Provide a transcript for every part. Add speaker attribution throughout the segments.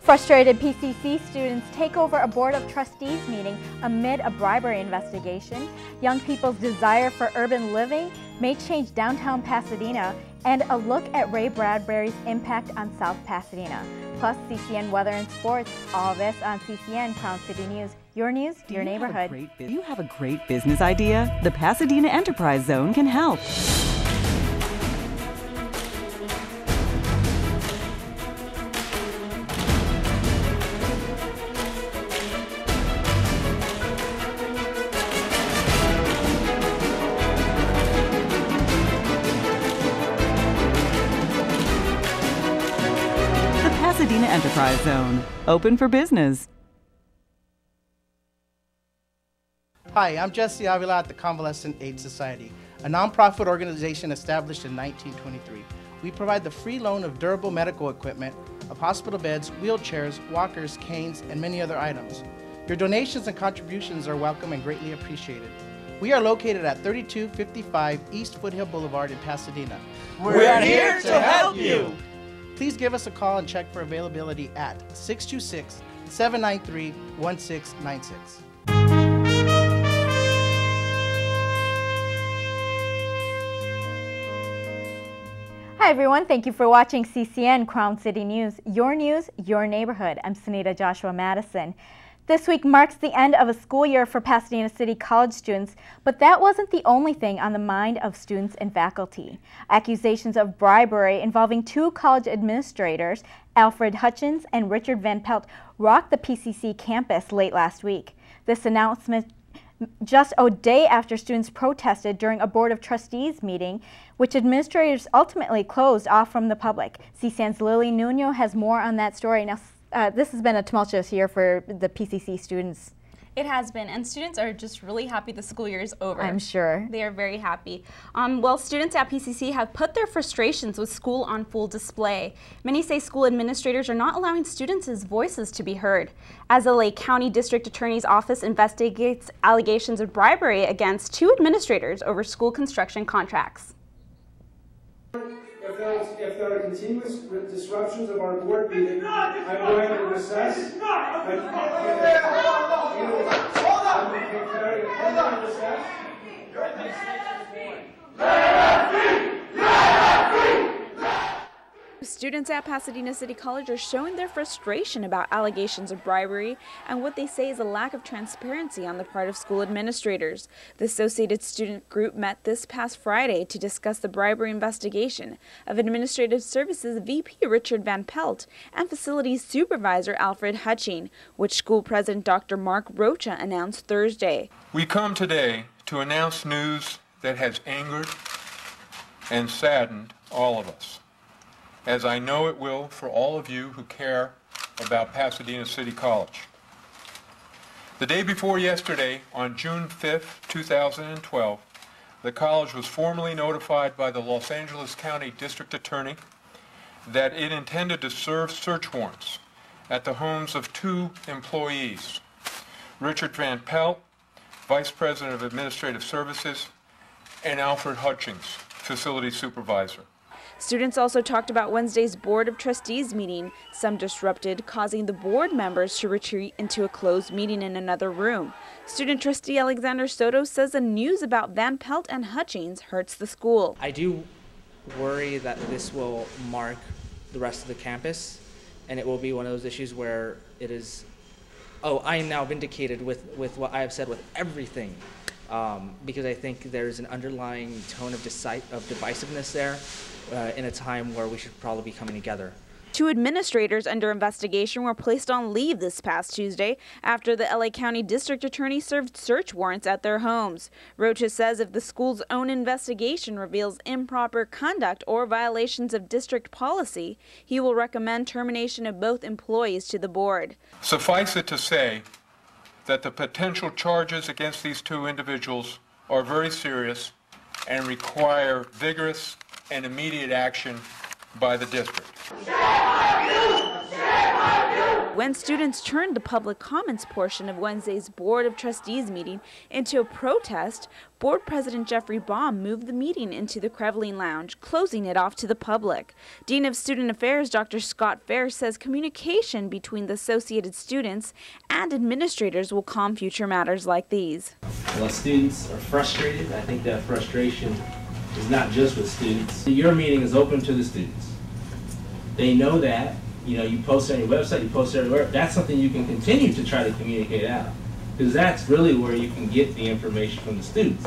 Speaker 1: Frustrated PCC students take over a Board of Trustees meeting amid a bribery investigation. Young people's desire for urban living may change downtown Pasadena, and a look at Bradbury's impact on South Pasadena. Plus CCN weather and sports. All this on CCN Crown City News. Your news, your neighborhood.
Speaker 2: Do you have a great business idea? The Pasadena Enterprise Zone can help. Pasadena Enterprise Zone, open for business.
Speaker 3: Hi, I'm Jesse Avila at the Convalescent Aid Society, a nonprofit organization established in 1923. We provide the free loan of durable medical equipment, of hospital beds, wheelchairs, walkers, canes, and many other items. Your donations and contributions are welcome and greatly appreciated. We are located at 3255 East Foothill Boulevard in Pasadena.
Speaker 4: We're here to help you!
Speaker 3: Please give us a call and check for availability at 626-793-1696.
Speaker 1: Hi everyone, thank you for watching CCN Crown City News, your neighborhood. I'm Sehnita Joshua Mattison. This week marks the end of a school year for Pasadena City College students, but that wasn't the only thing on the mind of students and faculty. Accusations of bribery involving two college administrators, Alfred Hutchins and Richard Van Pelt, rocked the PCC campus late last week. This announcement just a day after students protested during a Board of Trustees meeting, which administrators ultimately closed off from the public. CCN's Lily Nuno has more on that story. Now, this has been a tumultuous year for the PCC students.
Speaker 5: It has been, and students are just really happy the school year is over.
Speaker 1: I'm sure.
Speaker 5: They are very happy. Well, students at PCC have put their frustrations with school on full display. Many say school administrators are not allowing students' voices to be heard. As LA County District Attorney's Office investigates allegations of bribery against two administrators over school construction contracts.
Speaker 6: If there are continuous disruptions of our board meeting, I'm going to recess.
Speaker 5: Students at Pasadena City College are showing their frustration about allegations of bribery and what they say is a lack of transparency on the part of school administrators. The Associated Student Group met this past Friday to discuss the bribery investigation of Administrative Services VP Richard Van Pelt and Facilities Supervisor Alfred Hutchins, which School President Dr. Mark Rocha announced Thursday.
Speaker 7: We come today to announce news that has angered and saddened all of us, as I know it will for all of you who care about Pasadena City College. The day before yesterday, on June 5th, 2012, the college was formally notified by the Los Angeles County District Attorney that it intended to serve search warrants at the homes of two employees, Richard Van Pelt, Vice President of Administrative Services, and Alfred Hutchins, Facility Supervisor.
Speaker 5: Students also talked about Wednesday's Board of Trustees meeting, some disrupted, causing the board members to retreat into a closed meeting in another room. Student trustee Alexander Soto says the news about Van Pelt and Hutchins hurts the school.
Speaker 8: I do worry that this will mark the rest of the campus, and it will be one of those issues where it is, oh, I am now vindicated with what I have said with everything. Because I think there's an underlying tone of divisiveness there in a time where we should probably be coming together.
Speaker 5: Two administrators under investigation were placed on leave this past Tuesday after the LA County District Attorney served search warrants at their homes. Rocha says if the school's own investigation reveals improper conduct or violations of district policy, he will recommend termination of both employees to the board.
Speaker 7: Suffice it to say that the potential charges against these two individuals are very serious and require vigorous and immediate action by the district.
Speaker 5: when students turned the public comments portion of Wednesday's Board of Trustees meeting into a protest, Board President Jeffrey Baum moved the meeting into the Creveling Lounge, closing it off to the public. Dean of Student Affairs Dr. Scott Fair says communication between the associated students and administrators will calm future matters like these.
Speaker 9: Well, students are frustrated. I think that frustration is not just with students. Your meeting is open to the students. They know that. You know, you post on your website, you post everywhere. That's something you can continue to try to communicate out, because that's really where you can get the information from the students.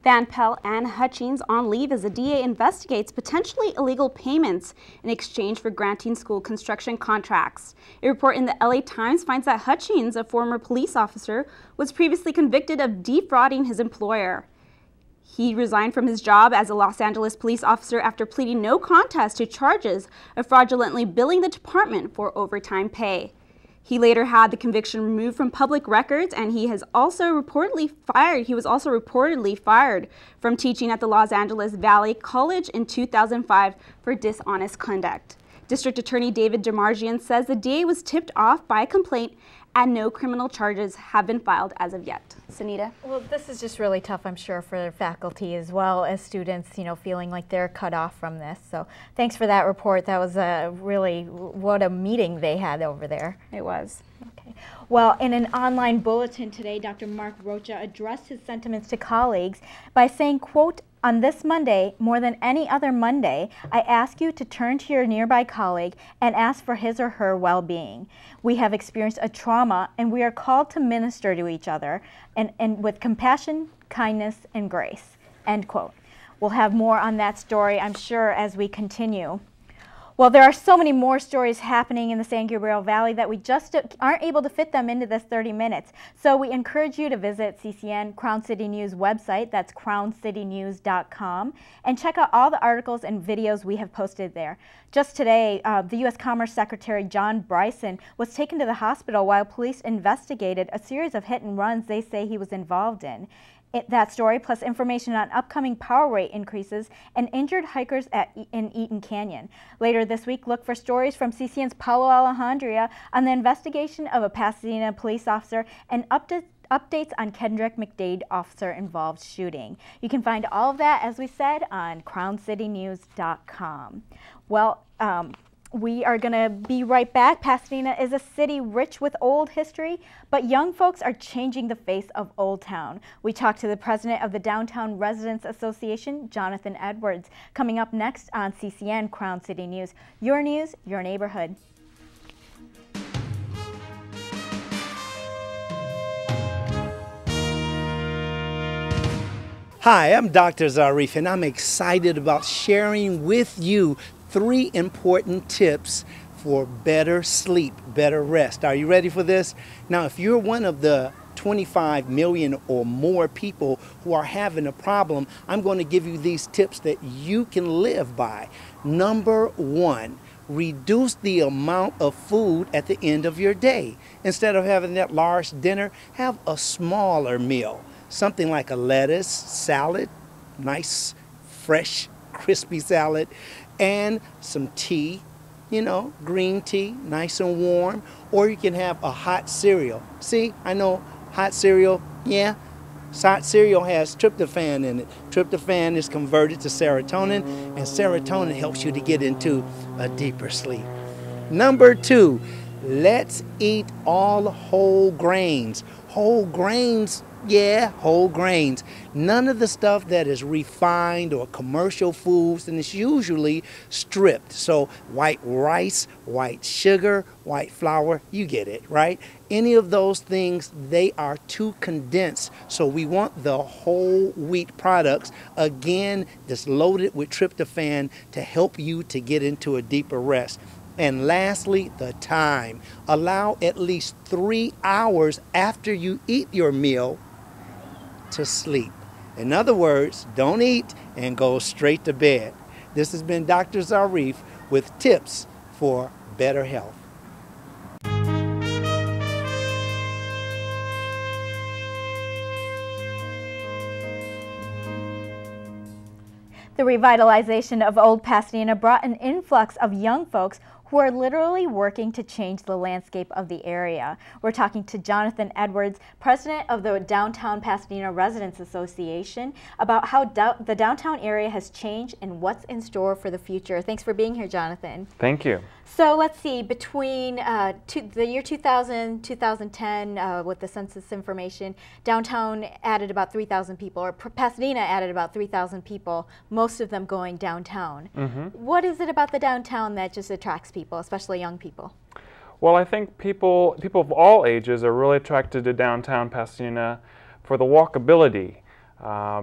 Speaker 10: Van Pelt and Hutchins on leave as the DA investigates potentially illegal payments in exchange for granting school construction contracts. A report in the LA Times finds that Hutchins, a former police officer, was previously convicted of defrauding his employer. He resigned from his job as a Los Angeles police officer after pleading no contest to charges of fraudulently billing the department for overtime pay. He later had the conviction removed from public records, and he was also reportedly fired from teaching at the Los Angeles Valley College in 2005 for dishonest conduct. District Attorney David Demarjian says the DA was tipped off by a complaint and no criminal charges have been filed as of yet. Sehnita?
Speaker 1: Well, this is just really tough, I'm sure, for faculty as well as students, you know, feeling like they're cut off from this. So thanks for that report. That was really, what a meeting they had over there.
Speaker 10: It was.
Speaker 1: Okay. Well, in an online bulletin today, Dr. Mark Rocha addressed his sentiments to colleagues by saying, quote, "On this Monday, more than any other Monday, I ask you to turn to your nearby colleague and ask for his or her well-being. We have experienced a trauma, and we are called to minister to each other and with compassion, kindness, and grace." End quote. We'll have more on that story, I'm sure, as we continue. Well, there are so many more stories happening in the San Gabriel Valley that we just aren't able to fit them into this 30 minutes. So we encourage you to visit CCN Crown City News website, that's crowncitynews.com, and check out all the articles and videos we have posted there. Just today, the U.S. Commerce Secretary John Bryson was taken to the hospital while police investigated a series of hit and runs they say he was involved in. That story, plus information on upcoming power rate increases and injured hikers in Eaton Canyon. Later this week, look for stories from CCN's Paulo Alejandria on the investigation of a Pasadena police officer and updates on Kendrick McDade officer-involved shooting. You can find all of that, as we said, on crowncitynews.com. Well, we are going to be right back. Pasadena is a city rich with old history, but young folks are changing the face of Old Town. We talked to the president of the Downtown Residents Association, Jonathan Edewards, coming up next on CCN Crown City News, your neighborhood.
Speaker 3: Hi, I'm Dr. Zarif, and I'm excited about sharing with you 3 important tips for better sleep, better rest. Are you ready for this? Now, if you're one of the 25 million or more people who are having a problem, I'm going to give you these tips that you can live by. Number 1, reduce the amount of food at the end of your day. Instead of having that large dinner, have a smaller meal. Something like a lettuce, salad, nice, fresh, crispy salad, and some tea, you know, green tea, nice and warm, or you can have a hot cereal. See, I know hot cereal, yeah, hot cereal has tryptophan in it. Tryptophan is converted to serotonin, and serotonin helps you to get into a deeper sleep. Number 2, let's eat all whole grains. Whole grains, yeah, whole grains. None of the stuff that is refined or commercial foods, and it's usually stripped. So white rice, white sugar, white flour, you get it, right? Any of those things, they are too condensed. So we want the whole wheat products, again, that's loaded with tryptophan to help you to get into a deeper rest. And lastly, the time. Allow at least 3 hours after you eat your meal to sleep. In other words, don't eat and go straight to bed. This has been Dr. Zarif with tips for better health. The revitalization of Old Pasadena brought an influx of young folks
Speaker 1: who are literally working to change the landscape of the area. We're talking to Jonathan Edewards, president of the Downtown Pasadena Residents Association, about how the downtown area has changed and what's in store for the future. Thanks for being here, Jonathan.
Speaker 11: Thank you.
Speaker 1: So let's see, between the year 2000, 2010, with the census information, downtown added about 3,000 people, or Pasadena added about 3,000 people, most of them going downtown. What is it about the downtown that just attracts people, especially young people?
Speaker 11: Well, I think people of all ages are really attracted to downtown Pasadena for the walkability,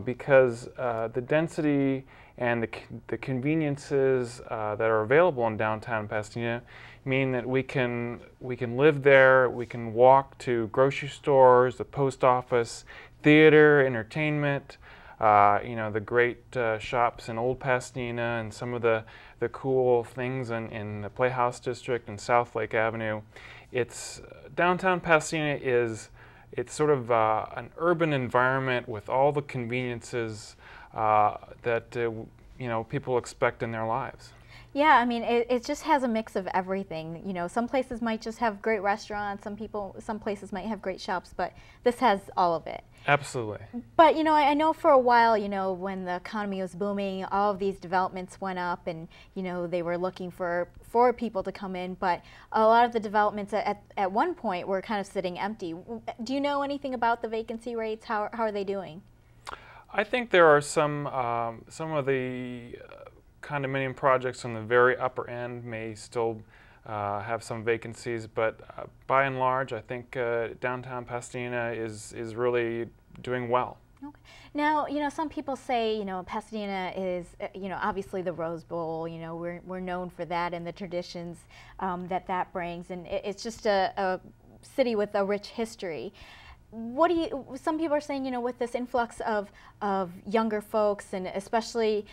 Speaker 11: because the density and the conveniences that are available in downtown Pasadena mean that we can live there, we can walk to grocery stores, the post office, theater, entertainment, you know, the great shops in Old Pasadena and some of the cool things in the Playhouse District and South Lake Avenue. Downtown Pasadena it's sort of an urban environment with all the conveniences that you know, people expect in their lives.
Speaker 1: Yeah, I mean, it just has a mix of everything. You know, some places might just have great restaurants, some places might have great shops, but this has all of it.
Speaker 11: Absolutely.
Speaker 1: But, you know, I know for a while, you know, when the economy was booming, all of these developments went up and, you know, they were looking for people to come in, but a lot of the developments at one point were kind of sitting empty. Do you know anything about the vacancy rates? How are they doing?
Speaker 11: I think there are some of the condominium projects on the very upper end may still have some vacancies, but by and large, I think downtown Pasadena is really doing well.
Speaker 1: Okay. Now, you know, some people say, you know, Pasadena is, you know, obviously the Rose Bowl. You know, we're known for that and the traditions that brings, and it's just a city with a rich history. Some people are saying, you know, with this influx of younger folks and especially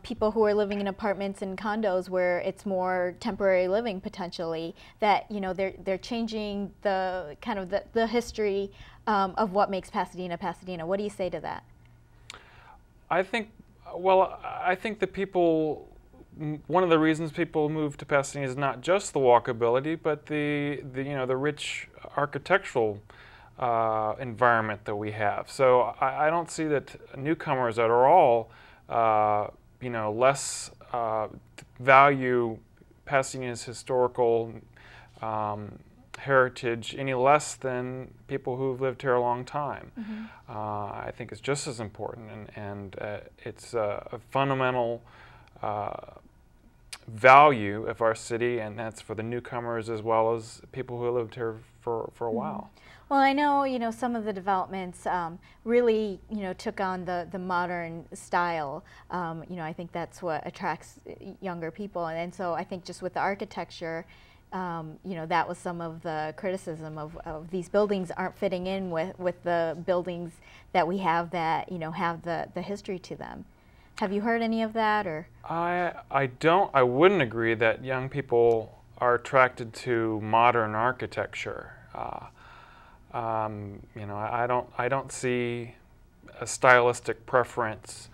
Speaker 1: people who are living in apartments and condos where it's more temporary living potentially, that, you know, they're changing the kind of the history of what makes Pasadena Pasadena. What do you say to that?
Speaker 11: I think that one of the reasons people move to Pasadena is not just the walkability, but the you know, the rich architectural environment that we have. So I don't see that newcomers that are all, you know, less value Pasadena's historical heritage any less than people who've lived here a long time. I think it's just as important, and it's a fundamental value of our city, and that's for the newcomers as well as people who lived here for a while.
Speaker 1: Well, I know, you know, some of the developments really, you know, took on the modern style. You know, I think that's what attracts younger people, and so I think just with the architecture, you know, that was some of the criticism of these buildings aren't fitting in with the buildings that we have that, you know, have the history to them. Have you heard any of that, or?
Speaker 11: I wouldn't agree that young people are attracted to modern architecture. You know, I don't see a stylistic preference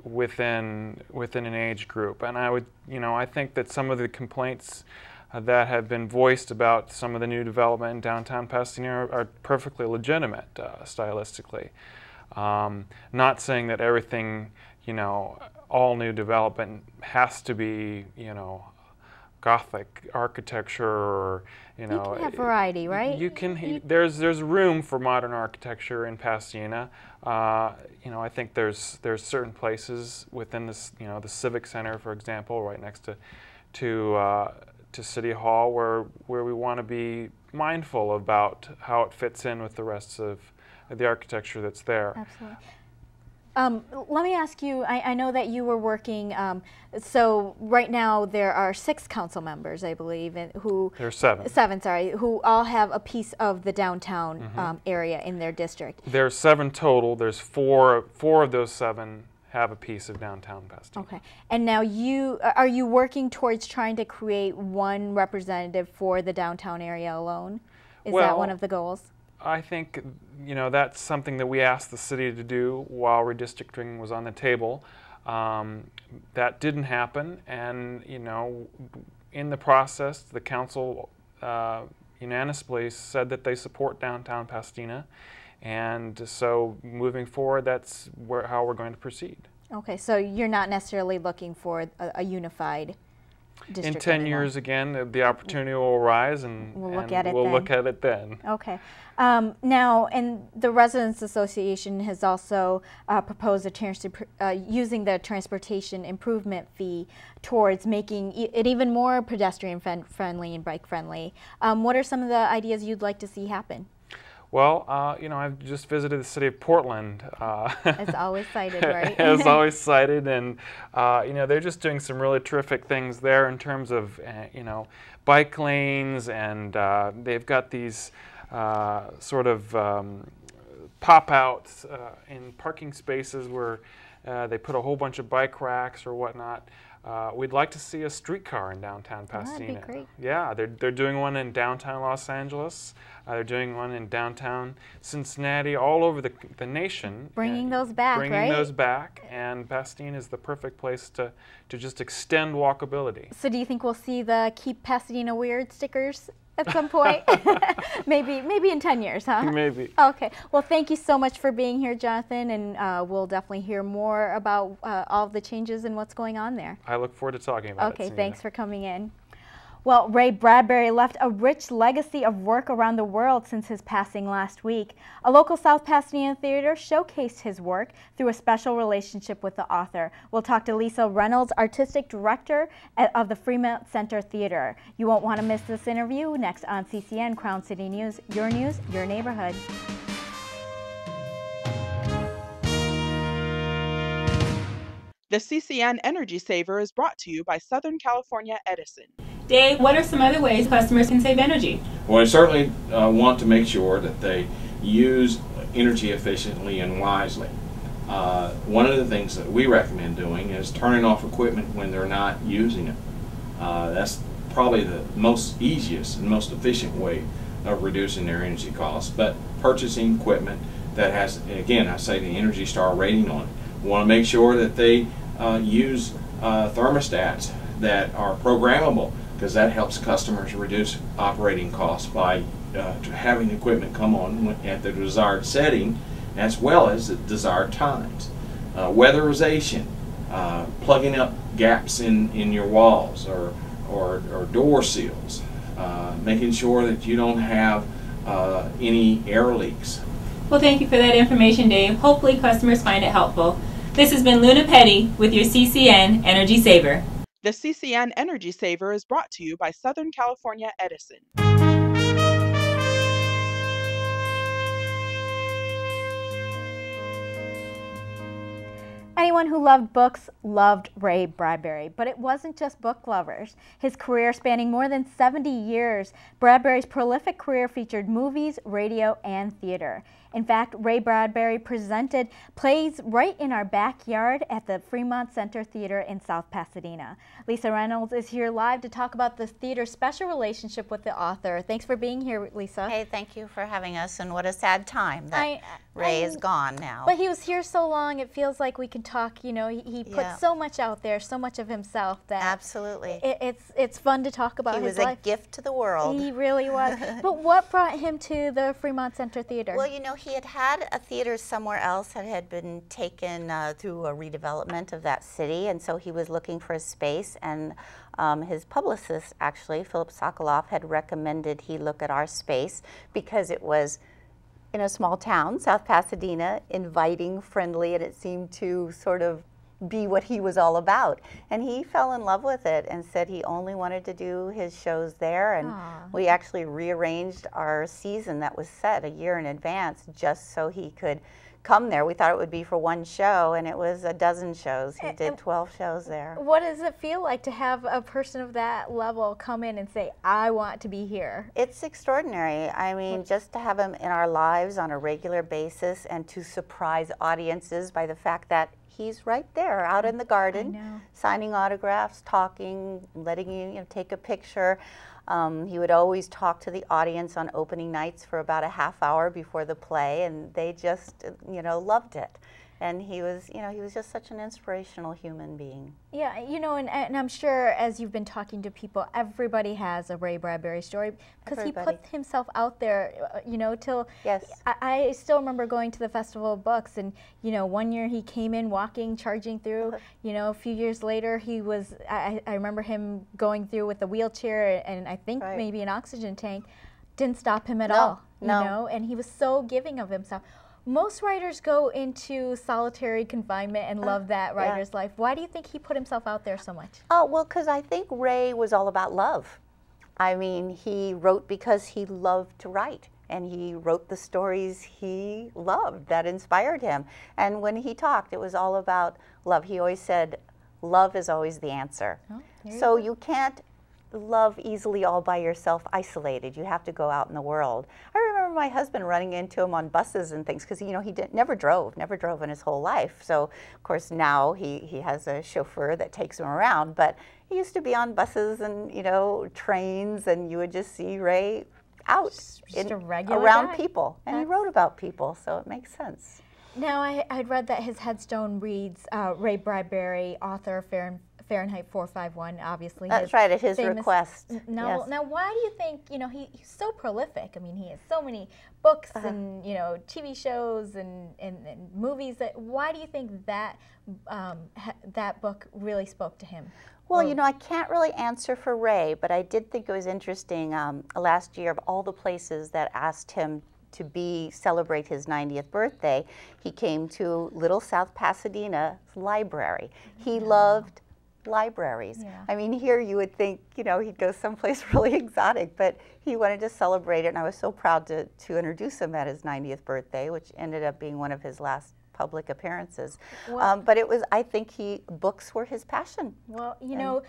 Speaker 11: within an age group, and I think that some of the complaints that have been voiced about some of the new development in downtown Pasadena are perfectly legitimate stylistically. Not saying that everything, you know, all new development has to be, you know, Gothic architecture, or, you know,
Speaker 1: you can have variety, right?
Speaker 11: You can. There's room for modern architecture in Pasadena. You know, I think there's certain places within this, you know, the Civic Center, for example, right next to City Hall, where we want to be mindful about how it fits in with the rest of the architecture that's there.
Speaker 1: Absolutely. Let me ask you, I know that you were working, so right now there are 6 council members, I believe, who...
Speaker 11: There are 7.
Speaker 1: 7, sorry, who all have a piece of the downtown area in their district.
Speaker 11: There are 7 total. There's 4 of those 7 have a piece of downtown Pasadena.
Speaker 1: Okay. And now are you working towards trying to create one representative for the downtown area alone? Is that one of the goals?
Speaker 11: I think, you know, that's something that we asked the city to do while redistricting was on the table. That didn't happen, and in the process, the council unanimously said that they support downtown Pasadena, and so moving forward, that's how we're going to proceed.
Speaker 1: Okay, so you're not necessarily looking for a unified district
Speaker 11: in 10
Speaker 1: anymore.
Speaker 11: years again, the opportunity will arise, and
Speaker 1: we'll
Speaker 11: look at it then.
Speaker 1: Okay. Now, and the Residents Association has also proposed using the transportation improvement fee towards making it even more pedestrian friendly and bike friendly. What are some of the ideas you'd like to see happen?
Speaker 11: Well, I've just visited the city of Portland.
Speaker 1: As always cited, right?
Speaker 11: As always cited, and they're just doing some really terrific things there in terms of bike lanes, and they've got these sort of pop-outs in parking spaces where they put a whole bunch of bike racks or whatnot. We'd like to see a streetcar in downtown Pasadena.
Speaker 1: That'd be great.
Speaker 11: Yeah, they're doing one in downtown Los Angeles. They're doing one in downtown Cincinnati, all over the nation.
Speaker 1: Bringing those back, right?
Speaker 11: Bringing those back, and Pasadena is the perfect place to just extend walkability.
Speaker 1: So do you think we'll see the Keep Pasadena Weird stickers at some point? maybe in 10 years, huh?
Speaker 11: Maybe.
Speaker 1: Okay. Well, thank you so much for being here, Jonathan, and we'll definitely hear more about all the changes and what's going on there.
Speaker 11: I look forward to talking about it.
Speaker 1: Okay, thanks for coming in. Well, Ray Bradbury left a rich legacy of work around the world since his passing last week. A local South Pasadena theater showcased his work through a special relationship with the author. We'll talk to Lissa, Reynolds, artistic director of the Fremont Center Theater. You won't want to miss this interview next on CCN Crown City News, your neighborhood.
Speaker 12: The CCN Energy Saver is brought to you by Southern California Edison.
Speaker 13: Dave, what are some other ways customers can save energy?
Speaker 14: Well, I certainly want to make sure that they use energy efficiently and wisely. One of the things that we recommend doing is turning off equipment when they're not using it. That's probably the most easiest and most efficient way of reducing their energy costs. But purchasing equipment that has, again, I say the Energy Star rating on it. We want to make sure that they use thermostats that are programmable, because that helps customers reduce operating costs by having the equipment come on at the desired setting as well as the desired times. Weatherization, plugging up gaps in your walls or door seals, making sure that you don't have any air leaks.
Speaker 13: Well, thank you for that information, Dave. Hopefully customers find it helpful. This has been Luna Petty with your CCN Energy Saver.
Speaker 12: The CCN Energy Saver is brought to you by Southern California Edison.
Speaker 1: Anyone who loved books loved Ray Bradbury, but it wasn't just book lovers. His career spanning more than 70 years, Bradbury's prolific career featured movies, radio, and theater. In fact, Ray Bradbury presented plays right in our backyard at the Fremont Center Theater in South Pasadena. Lissa Reynolds is here live to talk about the theater's special relationship with the author. Thanks for being here, Lissa.
Speaker 15: Hey, thank you for having us, and what a sad time that Ray is gone now.
Speaker 1: But he was here so long, it feels like we can talk, you know, he put so much out there, so much of himself that
Speaker 15: absolutely
Speaker 1: it's fun to talk about his life.
Speaker 15: He was a gift to the world.
Speaker 1: He really was. But what brought him to the Fremont Center Theater?
Speaker 15: Well, you know, he had a theater somewhere else that had been taken through a redevelopment of that city, and so he was looking for a space, and his publicist, actually, Philip Sokoloff, had recommended he look at our space because it was in a small town, South Pasadena, inviting, friendly, and it seemed to sort of be what he was all about. And he fell in love with it and said he only wanted to do his shows there. And we actually rearranged our season that was set a year in advance just so he could come there. We thought it would be for one show, and it was a dozen shows. He did 12 shows there.
Speaker 1: What does it feel like to have a person of that level come in and say, I want to be here?
Speaker 15: It's extraordinary. I mean, just to have him in our lives on a regular basis and to surprise audiences by the fact that he's right there out in the garden, signing autographs, talking, letting you, take a picture. He would always talk to the audience on opening nights for about a half hour before the play, and they just, loved it. And he was, you know, he was just such an inspirational human being.
Speaker 1: Yeah, you know, and I'm sure as you've been talking to people, everybody has a Ray Bradbury story because he put himself out there, you know, till I still remember going to the Festival of Books, and, you know, one year he came in walking, charging through, you know, a few years later he was, I remember him going through with a wheelchair and I think maybe an oxygen tank. Didn't stop him at all, you know, and he was so giving of himself. Most writers go into solitary confinement and love that writer's life. Why do you think he put himself out there so much?
Speaker 15: Oh, well, because I think Ray was all about love. I mean, he wrote because he loved to write, and he wrote the stories he loved that inspired him. And when he talked, it was all about love. He always said, love is always the answer. So you can't love easily all by yourself, isolated. You have to go out in the world. I remember my husband running into him on buses and things because, you know, he never drove in his whole life. So, of course, now he has a chauffeur that takes him around, but he used to be on buses and, you know, trains, and you would just see Ray out around people. And he wrote about people, so it makes sense.
Speaker 1: Now, I'd read that his headstone reads Ray Bradbury, author, Fahrenheit 451, obviously.
Speaker 15: That's right, at his request.
Speaker 1: Now, why do you think, you know, he's so prolific? I mean, he has so many books and, you know, TV shows and movies. Why do you think that that book really spoke to him?
Speaker 15: Well, you know, I can't really answer for Ray, but I did think it was interesting last year, of all the places that asked him to celebrate his 90th birthday, he came to Little South Pasadena's library. He loved libraries. I mean, here you would think, you know, he'd go someplace really exotic, but he wanted to celebrate it, and I was so proud to introduce him at his 90th birthday, which ended up being one of his last public appearances. But it was, I think books were his passion.
Speaker 1: Well, you know,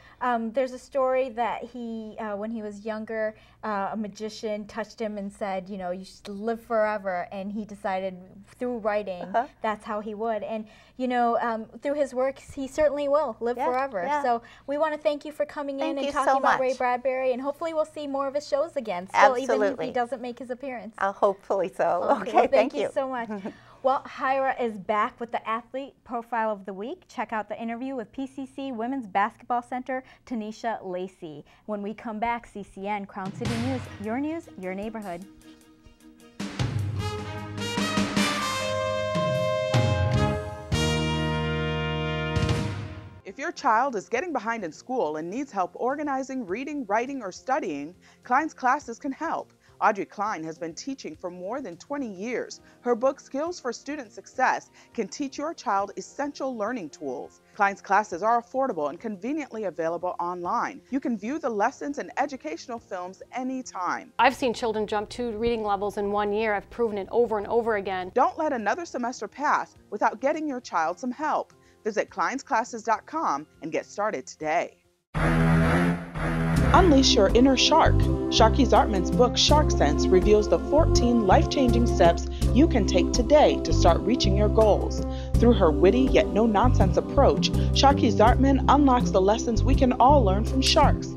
Speaker 1: there's a story that he, when he was younger, a magician touched him and said, you know, you should live forever, and he decided through writing that's how he would. And, you know, through his work, he certainly will live forever. So we want to thank you for coming in and talking about Ray Bradbury, and hopefully we'll see more of his shows again, still, even if he doesn't make his appearance.
Speaker 15: Hopefully so. Okay,
Speaker 1: well,
Speaker 15: thank
Speaker 1: you so much. Well, Jaira is back with the Athlete Profile of the Week. Check out the interview with PCC Women's Basketball Center, Tanisha Lacey. When we come back, CCN, Crown City News, your neighborhood.
Speaker 12: If your child is getting behind in school and needs help organizing, reading, writing, or studying, Klein's Classes can help. Audrey Klein has been teaching for more than 20 years. Her book, Skills for Student Success, can teach your child essential learning tools. Klein's Classes are affordable and conveniently available online. You can view the lessons and educational films anytime.
Speaker 16: I've seen children jump 2 reading levels in 1 year. I've proven it over and over again.
Speaker 12: Don't let another semester pass without getting your child some help. Visit kleinsclasses.com and get started today. Unleash your inner shark. Sharky Zartman's book, Shark Sense, reveals the 14 life-changing steps you can take today to start reaching your goals. Through her witty yet no-nonsense approach, Sharky Zartman unlocks the lessons we can all learn from sharks.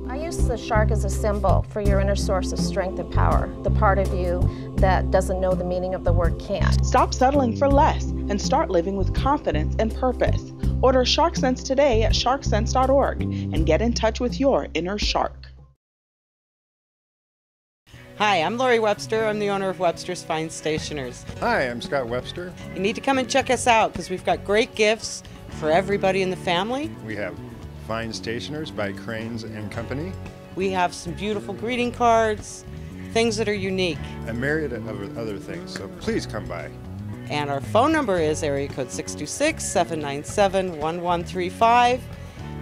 Speaker 17: I use the shark as a symbol for your inner source of strength and power, the part of you that doesn't know the meaning of the word can't.
Speaker 12: Stop settling for less and start living with confidence and purpose. Order Shark Sense today at sharksense.org and get in touch with your inner shark.
Speaker 18: Hi, I'm Lori Webster. I'm the owner of Webster's Fine Stationers.
Speaker 19: Hi, I'm Scott Webster.
Speaker 18: You need to come and check us out because we've got great gifts for everybody in the family.
Speaker 19: We have Fine Stationers by Cranes and Company.
Speaker 18: We have some beautiful greeting cards, things that are unique.
Speaker 19: A myriad of other things, so please come by.
Speaker 18: And our phone number is area code 626-797-1135,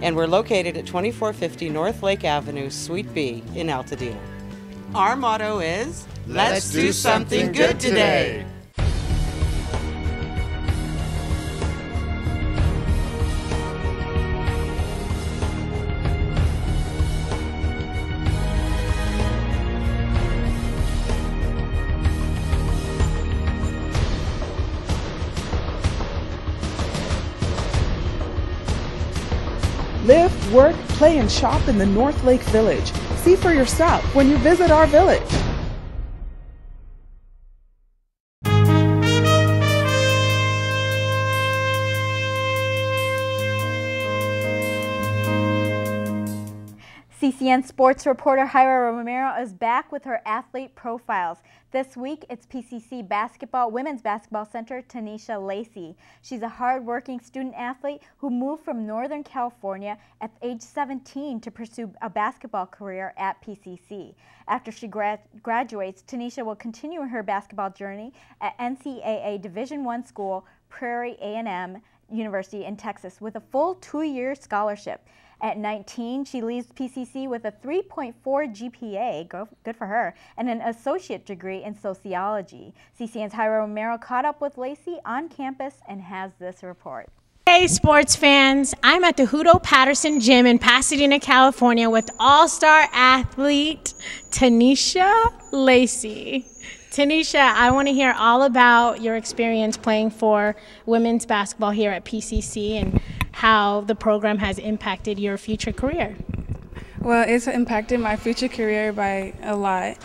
Speaker 18: and we're located at 2450 North Lake Avenue, Suite B in Altadena. Our motto is, let's do something good today.
Speaker 12: Live, work, play, and shop in the North Lake Village. See for yourself when you visit our village.
Speaker 1: CCN sports reporter Jaira Romero is back with her athlete profiles. This week, it's PCC women's basketball center Tanisha Lacey. She's a hard-working student athlete who moved from Northern California at age 17 to pursue a basketball career at PCC. After she graduates, Tanisha will continue her basketball journey at NCAA Division I school Prairie A&M University in Texas with a full 2-year scholarship. At 19, she leaves PCC with a 3.4 GPA, good for her, and an associate degree in sociology. CCN's Jaira Romero caught up with Lacey on campus and has this report.
Speaker 20: Hey sports fans, I'm at the Hudo Patterson Gym in Pasadena, California with all-star athlete Tanisha Lacey. Tanisha, I want to hear all about your experience playing for women's basketball here at PCC and how the program has impacted your future career.
Speaker 21: Well, it's impacted my future career by a lot.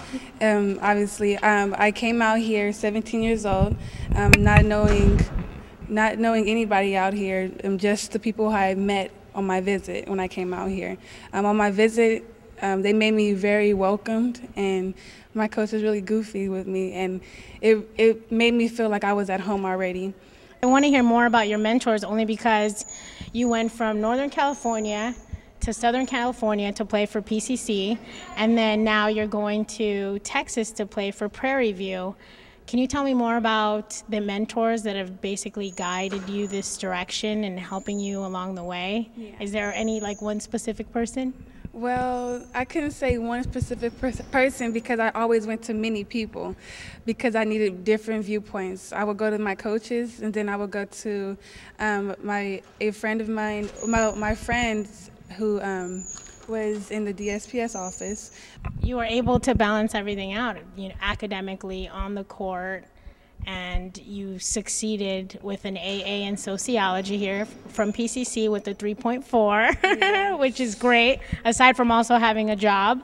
Speaker 21: Obviously, I came out here 17 years old, not knowing anybody out here, just the people I met on my visit when I came out here. On my visit, they made me very welcomed, and my coach was really goofy with me, and it made me feel like I was at home already.
Speaker 20: I want to hear more about your mentors only because you went from Northern California to Southern California to play for PCC, and then now you're going to Texas to play for Prairie View. Can you tell me more about the mentors that have basically guided you this direction and helping you along the way? Yeah. Is there any, one specific person?
Speaker 21: Well, I couldn't say one specific person because I always went to many people because I needed different viewpoints. I would go to my coaches, and then I would go to a friend of mine, my friend who was in the DSPS office.
Speaker 20: You were able to balance everything out, academically, on the court, and you succeeded with an AA in sociology here from PCC with a 3.4, yes. Which is great, aside from also having a job.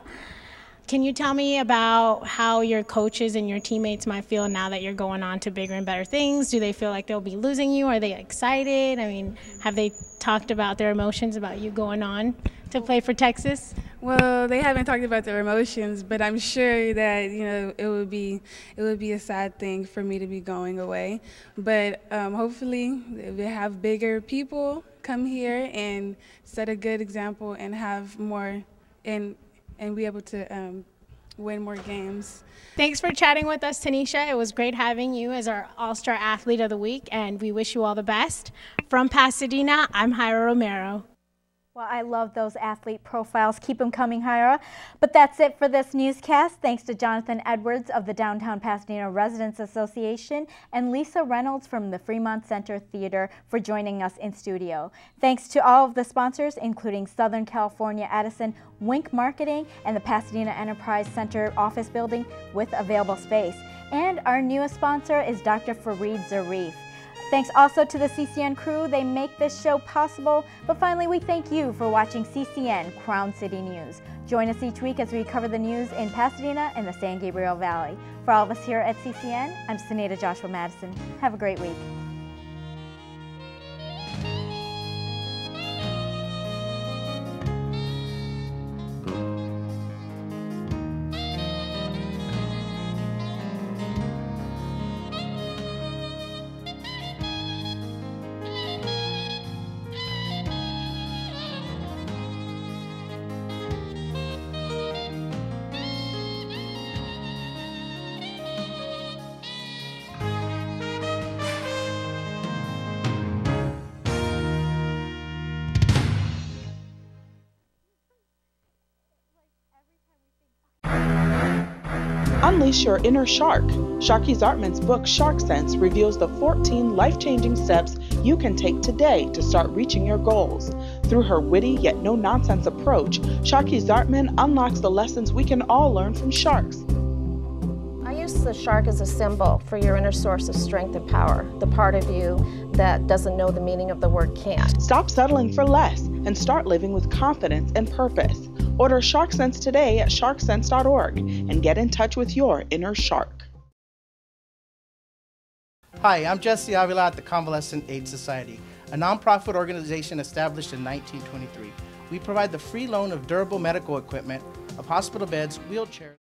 Speaker 20: Can you tell me about how your coaches and your teammates might feel now that you're going on to bigger and better things? Do they feel like they'll be losing you? Are they excited? I mean, have they talked about their emotions about you going on to play for Texas?
Speaker 21: Well, they haven't talked about their emotions, but I'm sure that it would be a sad thing for me to be going away. But hopefully, we have bigger people come here and set a good example and have more and be able to win more games.
Speaker 20: Thanks for chatting with us, Tanisha. It was great having you as our All-Star Athlete of the Week, and we wish you all the best. From Pasadena, I'm Jaira Romero.
Speaker 1: Well, I love those athlete profiles. Keep them coming, Jaira. But that's it for this newscast. Thanks to Jonathan Edwards of the Downtown Pasadena Residents Association and Lissa Reynolds from the Fremont Center Theater for joining us in studio. Thanks to all of the sponsors, including Southern California Edison, Wink Marketing, and the Pasadena Enterprise Center office building with available space. And our newest sponsor is Dr. Fareed Zarif. Thanks also to the CCN crew. They make this show possible. But finally, we thank you for watching CCN Crown City News. Join us each week as we cover the news in Pasadena and the San Gabriel Valley. For all of us here at CCN, I'm Sehnita Joshua Mattison. Have a great week.
Speaker 12: Unleash your inner shark. Sharky Zartman's book, Shark Sense, reveals the 14 life-changing steps you can take today to start reaching your goals. Through her witty yet no-nonsense approach, Sharky Zartman unlocks the lessons we can all learn from sharks.
Speaker 17: I use the shark as a symbol for your inner source of strength and power, the part of you that doesn't know the meaning of the word can't.
Speaker 12: Stop settling for less and start living with confidence and purpose. Order Shark Sense today at sharksense.org and get in touch with your inner shark.
Speaker 3: Hi, I'm Jesse Avila at the Convalescent Aid Society, a nonprofit organization established in 1923. We provide the free loan of durable medical equipment, of hospital beds, wheelchairs.